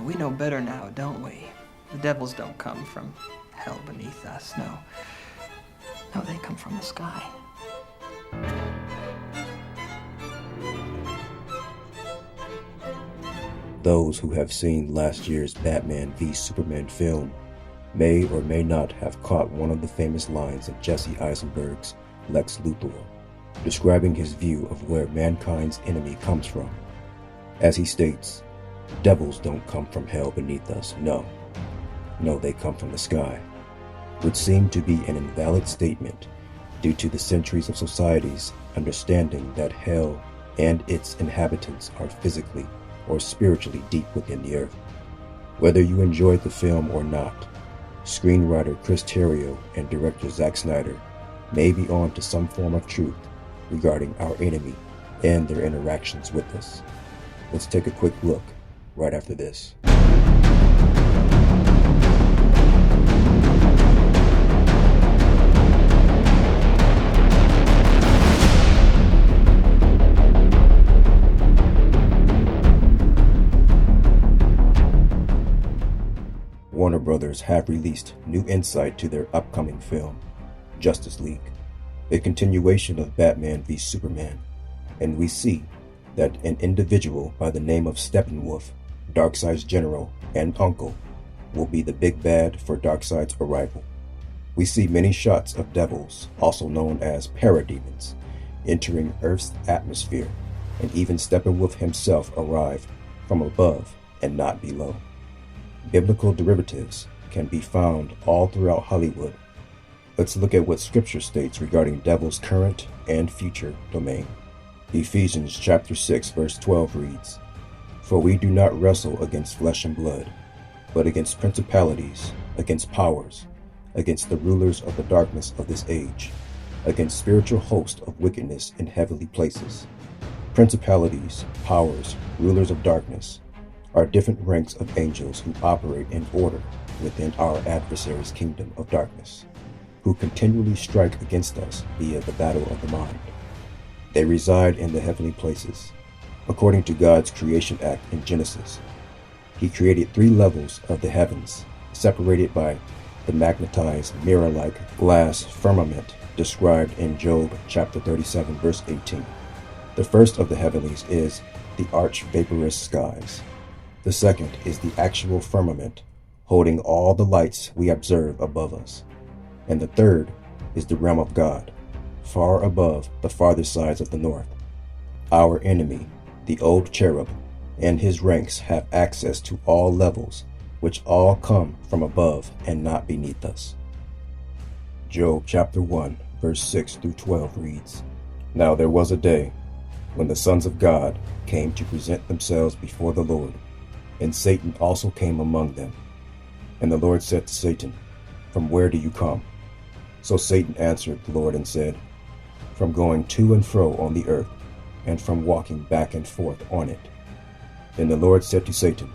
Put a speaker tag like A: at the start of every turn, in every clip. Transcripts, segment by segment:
A: We know better now, don't we? The devils don't come from hell beneath us, no. No, they come from the sky.
B: Those who have seen last year's Batman v Superman film may or may not have caught one of the famous lines of Jesse Eisenberg's Lex Luthor, describing his view of where mankind's enemy comes from. As he states, devils don't come from hell beneath us, no. No, they come from the sky, which seemed to be an invalid statement due to the centuries of society's understanding that hell and its inhabitants are physically or spiritually deep within the earth. Whether you enjoyed the film or not, screenwriter Chris Terrio and director Zack Snyder may be on to some form of truth regarding our enemy and their interactions with us. Let's take a quick look right after this. Warner Brothers have released new insight to their upcoming film, Justice League, a continuation of Batman v Superman, and we see that an individual by the name of Steppenwolf, Darkseid's general and uncle, will be the big bad for Darkseid's arrival. We see many shots of devils, also known as parademons, entering Earth's atmosphere, and even Steppenwolf himself arrive from above and not below. Biblical derivatives can be found all throughout Hollywood. Let's look at what Scripture states regarding devil's current and future domain. Ephesians chapter 6 verse 12 reads, "For we do not wrestle against flesh and blood, but against principalities, against powers, against the rulers of the darkness of this age, against spiritual hosts of wickedness in heavenly places." Principalities, powers, rulers of darkness are different ranks of angels who operate in order within our adversary's kingdom of darkness, who continually strike against us via the battle of the mind. They reside in the heavenly places. According to God's creation act in Genesis, He created 3 levels of the heavens, separated by the magnetized mirror-like glass firmament described in Job chapter 37 verse 18. The first of the heavenlies is the arch-vaporous skies. The second is the actual firmament, holding all the lights we observe above us. And the third is the realm of God, far above the farthest sides of the north. Our enemy, the old cherub, and his ranks have access to all levels, which all come from above and not beneath us. Job chapter 1, verse 6 through 12 reads, "Now there was a day when the sons of God came to present themselves before the Lord, and Satan also came among them. And the Lord said to Satan, 'From where do you come?' So Satan answered the Lord and said, 'From going to and fro on the earth, and from walking back and forth on it.' Then the Lord said to Satan,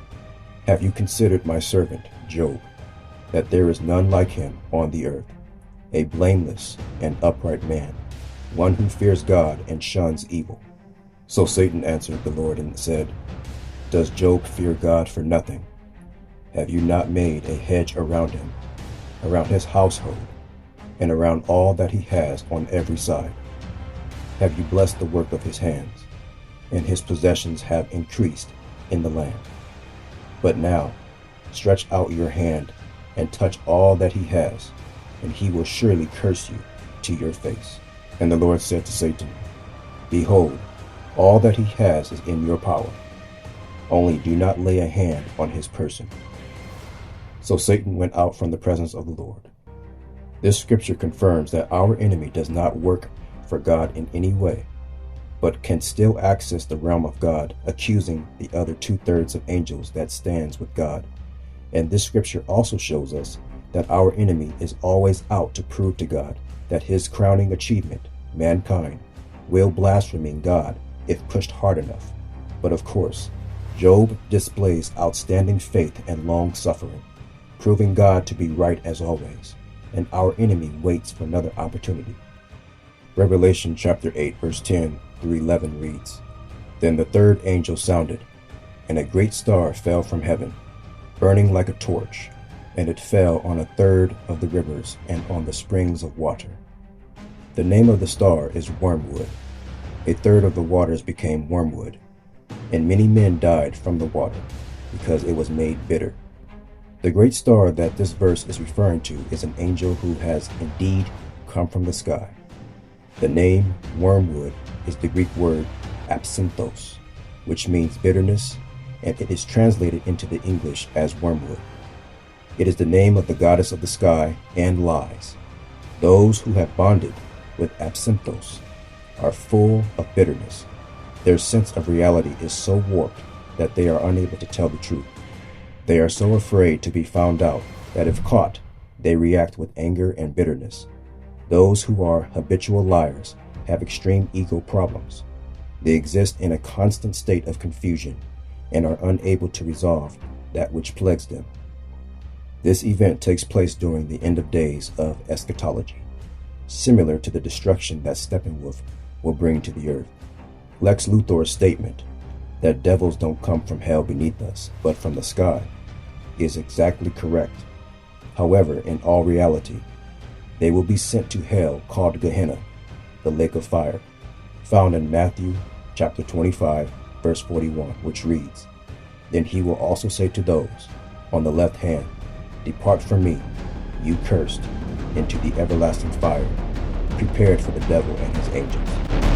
B: 'Have you considered my servant Job, that there is none like him on the earth, a blameless and upright man, one who fears God and shuns evil?' So Satan answered the Lord and said, 'Does Job fear God for nothing? Have you not made a hedge around him, around his household, and around all that he has on every side? Have you blessed the work of his hands, and his possessions have increased in the land? But now stretch out your hand and touch all that he has, and he will surely curse you to your face.' And the Lord said to Satan, 'Behold, all that he has is in your power. Only do not lay a hand on his person.' So Satan went out from the presence of the Lord." This scripture confirms that our enemy does not work for God in any way, but can still access the realm of God, accusing the other 2/3 of angels that stands with God. And this scripture also shows us that our enemy is always out to prove to God that his crowning achievement, mankind, will blaspheme God if pushed hard enough. But of course, Job displays outstanding faith and long-suffering, proving God to be right as always, and our enemy waits for another opportunity. Revelation chapter 8 verse 10 through 11 reads, "Then the third angel sounded, and a great star fell from heaven, burning like a torch, and it fell on a third of the rivers and on the springs of water. The name of the star is Wormwood. A third of the waters became wormwood, and many men died from the water, because it was made bitter. The great star that this verse is referring to is an angel who has indeed come from the sky. The name wormwood is the Greek word absinthos, which means bitterness, and it is translated into the English as wormwood. It is the name of the goddess of the sky and lies. Those who have bonded with absinthos are full of bitterness. Their sense of reality is so warped that they are unable to tell the truth. They are so afraid to be found out that if caught, they react with anger and bitterness. Those who are habitual liars have extreme ego problems. They exist in a constant state of confusion and are unable to resolve that which plagues them. This event takes place during the end of days of eschatology, similar to the destruction that Steppenwolf will bring to the earth. Lex Luthor's statement that devils don't come from hell beneath us, but from the sky, is exactly correct. However, in all reality, they will be sent to hell called Gehenna, the lake of fire, found in Matthew chapter 25, verse 41, which reads, "Then he will also say to those on the left hand, 'Depart from me, you cursed, into the everlasting fire, prepared for the devil and his angels.'"